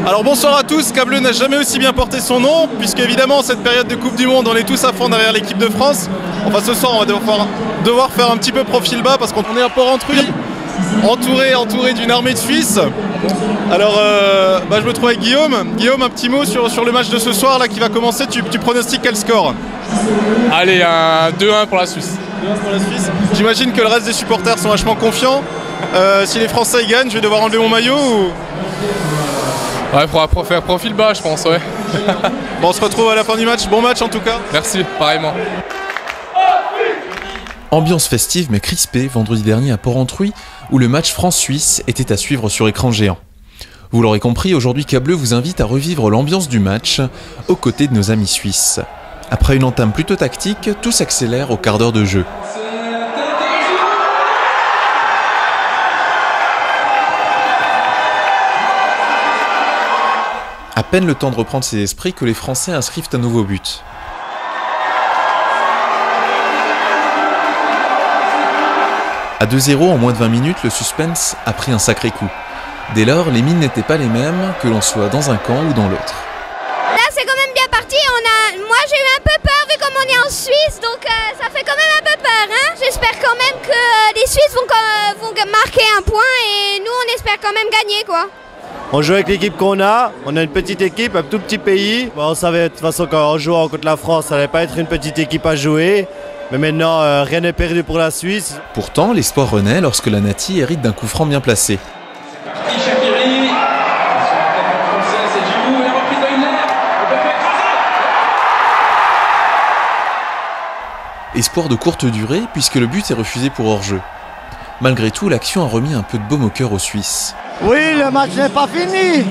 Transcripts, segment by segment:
Alors bonsoir à tous, Cableux n'a jamais aussi bien porté son nom, puisque évidemment en cette période de Coupe du Monde on est tous à fond derrière l'équipe de France. Enfin ce soir on va devoir faire un petit peu profil bas parce qu'on est à Port-Rentruy, entouré d'une armée de Suisses. Alors je me trouve avec Guillaume. Guillaume, un petit mot sur le match de ce soir là qui va commencer, tu pronostiques quel score? Allez, un 2-1 pour la Suisse. 2-1 pour la Suisse. J'imagine que le reste des supporters sont vachement confiants. Si les Français y gagnent, je vais devoir enlever mon maillot ou... Ouais, pour faire profil bas, je pense, ouais. Bon, on se retrouve à la fin du match. Bon match en tout cas. Merci, pareillement. Ambiance festive mais crispée vendredi dernier à Port-Rentruy où le match France-Suisse était à suivre sur écran géant. Vous l'aurez compris, aujourd'hui Cableux vous invite à revivre l'ambiance du match aux côtés de nos amis suisses. Après une entame plutôt tactique, tout s'accélère au quart d'heure de jeu. À peine le temps de reprendre ses esprits que les Français inscrivent un nouveau but. À 2-0 en moins de 20 minutes, le suspense a pris un sacré coup. Dès lors, les mines n'étaient pas les mêmes, que l'on soit dans un camp ou dans l'autre. Là, c'est quand même bien parti. Moi, j'ai eu un peu peur vu comme on est en Suisse, donc ça fait quand même un peu peur. Hein. J'espère quand même que les Suisses vont marquer un point et nous, on espère quand même gagner, quoi. On joue avec l'équipe qu'on a, on a une petite équipe, un tout petit pays. Bon, on savait de toute façon quand on jouait contre la France, ça n'allait pas être une petite équipe à jouer. Mais maintenant, rien n'est perdu pour la Suisse. Pourtant, l'espoir renaît lorsque la Nati hérite d'un coup franc bien placé. Espoir de courte durée puisque le but est refusé pour hors-jeu. Malgré tout, l'action a remis un peu de baume au cœur aux Suisses. Oui, le match n'est pas fini.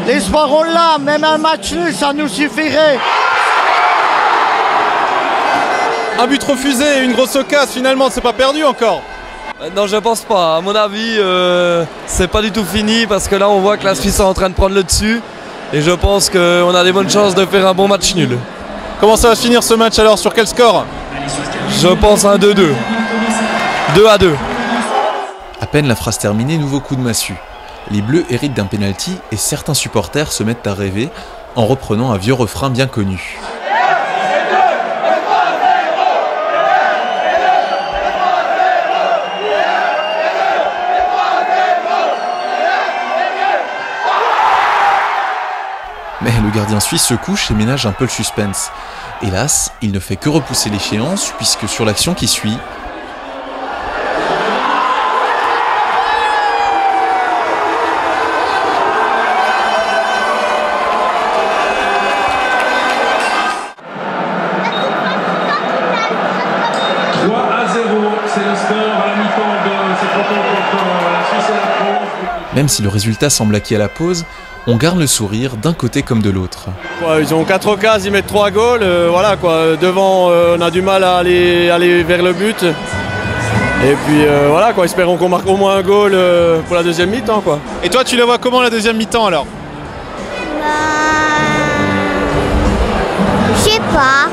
L'espoir on l'a, même un match nul, ça nous suffirait. Un but refusé, une grosse occasion, finalement, c'est pas perdu encore. Non, je pense pas. À mon avis, c'est pas du tout fini parce que là, on voit que la Suisse est en train de prendre le dessus. Et je pense qu'on a des bonnes chances de faire un bon match nul. Comment ça va se finir ce match alors? Sur quel score? Je pense un 2-2. 2-2. À peine la phrase terminée, nouveau coup de massue. Les Bleus héritent d'un pénalty et certains supporters se mettent à rêver en reprenant un vieux refrain bien connu. Mais le gardien suisse se couche et ménage un peu le suspense. Hélas, il ne fait que repousser l'échéance puisque sur l'action qui suit, même si le résultat semble acquis à la pause, on garde le sourire d'un côté comme de l'autre. Ils ont 4 occasions, ils mettent 3 goals. Voilà, quoi. Devant, on a du mal à aller vers le but. Et puis voilà, quoi. Espérons qu'on marque au moins un goal pour la deuxième mi-temps, quoi. Et toi, tu la vois comment la deuxième mi-temps alors? Je sais pas.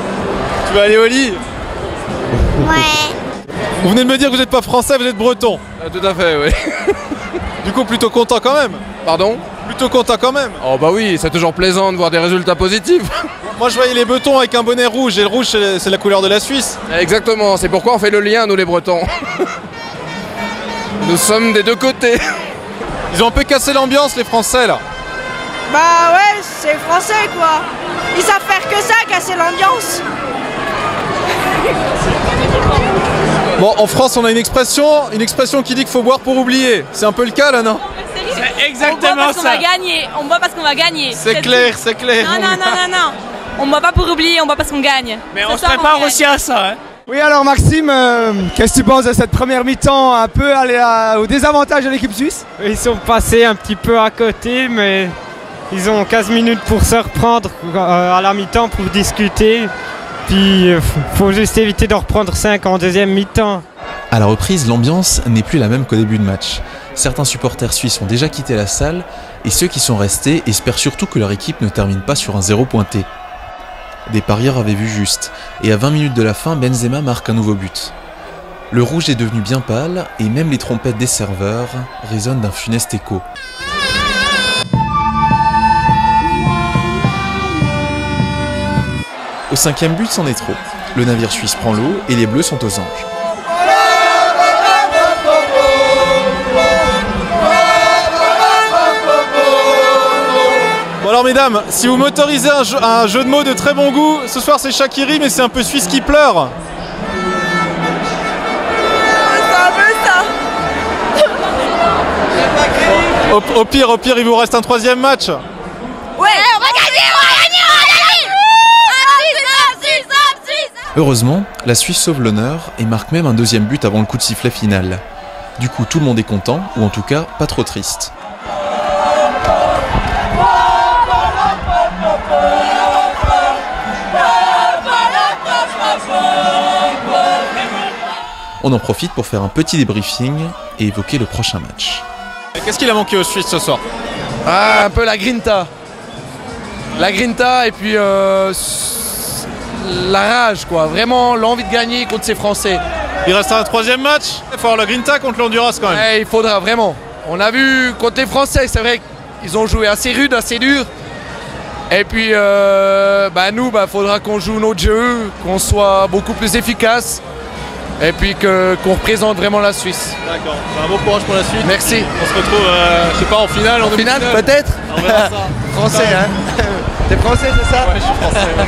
Tu vas aller au lit? Ouais. Vous venez de me dire que vous n'êtes pas français, vous êtes breton. Tout à fait, oui. Du coup, plutôt content quand même. Pardon? Plutôt content quand même. Oh bah oui, c'est toujours plaisant de voir des résultats positifs. Moi, je voyais les Bretons avec un bonnet rouge, et le rouge, c'est la couleur de la Suisse. Exactement, c'est pourquoi on fait le lien, nous les Bretons. Nous sommes des deux côtés. Ils ont un peu cassé l'ambiance, les Français, là. Bah ouais, c'est français, quoi. Ils savent faire que ça, casser l'ambiance. Bon, en France, on a une expression qui dit qu'il faut boire pour oublier. C'est un peu le cas, là, non? C'est exactement ça. On boit parce qu'on va gagner. C'est clair, c'est clair. Non. On boit pas pour oublier, on boit parce qu'on gagne. Mais on se prépare aussi à ça. Hein. Oui, alors Maxime, qu'est-ce que tu penses de cette première mi-temps un peu au désavantage de l'équipe suisse? Ils sont passés un petit peu à côté, mais ils ont 15 minutes pour se reprendre à la mi-temps pour discuter. Puis faut juste éviter de reprendre 5 en deuxième mi-temps. À la reprise, l'ambiance n'est plus la même qu'au début de match. Certains supporters suisses ont déjà quitté la salle et ceux qui sont restés espèrent surtout que leur équipe ne termine pas sur un 0 pointé. Des parieurs avaient vu juste et à 20 minutes de la fin, Benzema marque un nouveau but. Le rouge est devenu bien pâle et même les trompettes des serveurs résonnent d'un funeste écho. Au 5e but, c'en est trop. Le navire suisse prend l'eau et les Bleus sont aux anges. Bon alors mesdames, si vous m'autorisez un jeu de mots de très bon goût, ce soir c'est Shaqiri mais c'est un peu Suisse qui pleure. C'est un peu ça. Au pire, il vous reste un 3e match. Ouais, on va gagner. Heureusement, la Suisse sauve l'honneur et marque même un 2e but avant le coup de sifflet final. Du coup, tout le monde est content, ou en tout cas, pas trop triste. On en profite pour faire un petit débriefing et évoquer le prochain match. Qu'est-ce qu'il a manqué aux Suisses ce soir? Ah, un peu la grinta. La grinta et puis la rage, quoi. Vraiment l'envie de gagner contre ces Français. Il reste un 3e match. Il faut avoir la grinta contre le Honduras quand même. Ouais, il faudra vraiment. On a vu contre les Français, c'est vrai qu'ils ont joué assez rude, assez dur. Et puis nous, faudra qu'on joue notre jeu, qu'on soit beaucoup plus efficace. Et puis qu'on représente vraiment la Suisse. D'accord, bon courage pour la suite. Merci. On se retrouve, je sais pas, en finale. En finale, peut-être. On verra ça. Français, hein. T'es français, c'est ça? Ouais, je suis français. Ouais.